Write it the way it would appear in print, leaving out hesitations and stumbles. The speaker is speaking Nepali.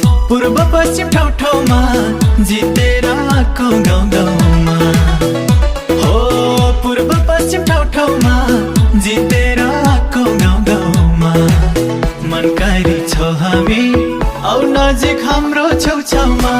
पूर्व पश्चिम ठाउँ ठाउँमा जितेर आएको गाउँ गाउँमा हो। पूर्व पश्चिम ठाउँ ठाउँमा जितेर आएको गाउँ गाउँमा मनकारी छौ हामी, आउ नजिक हाम्रो छेउछाउमा।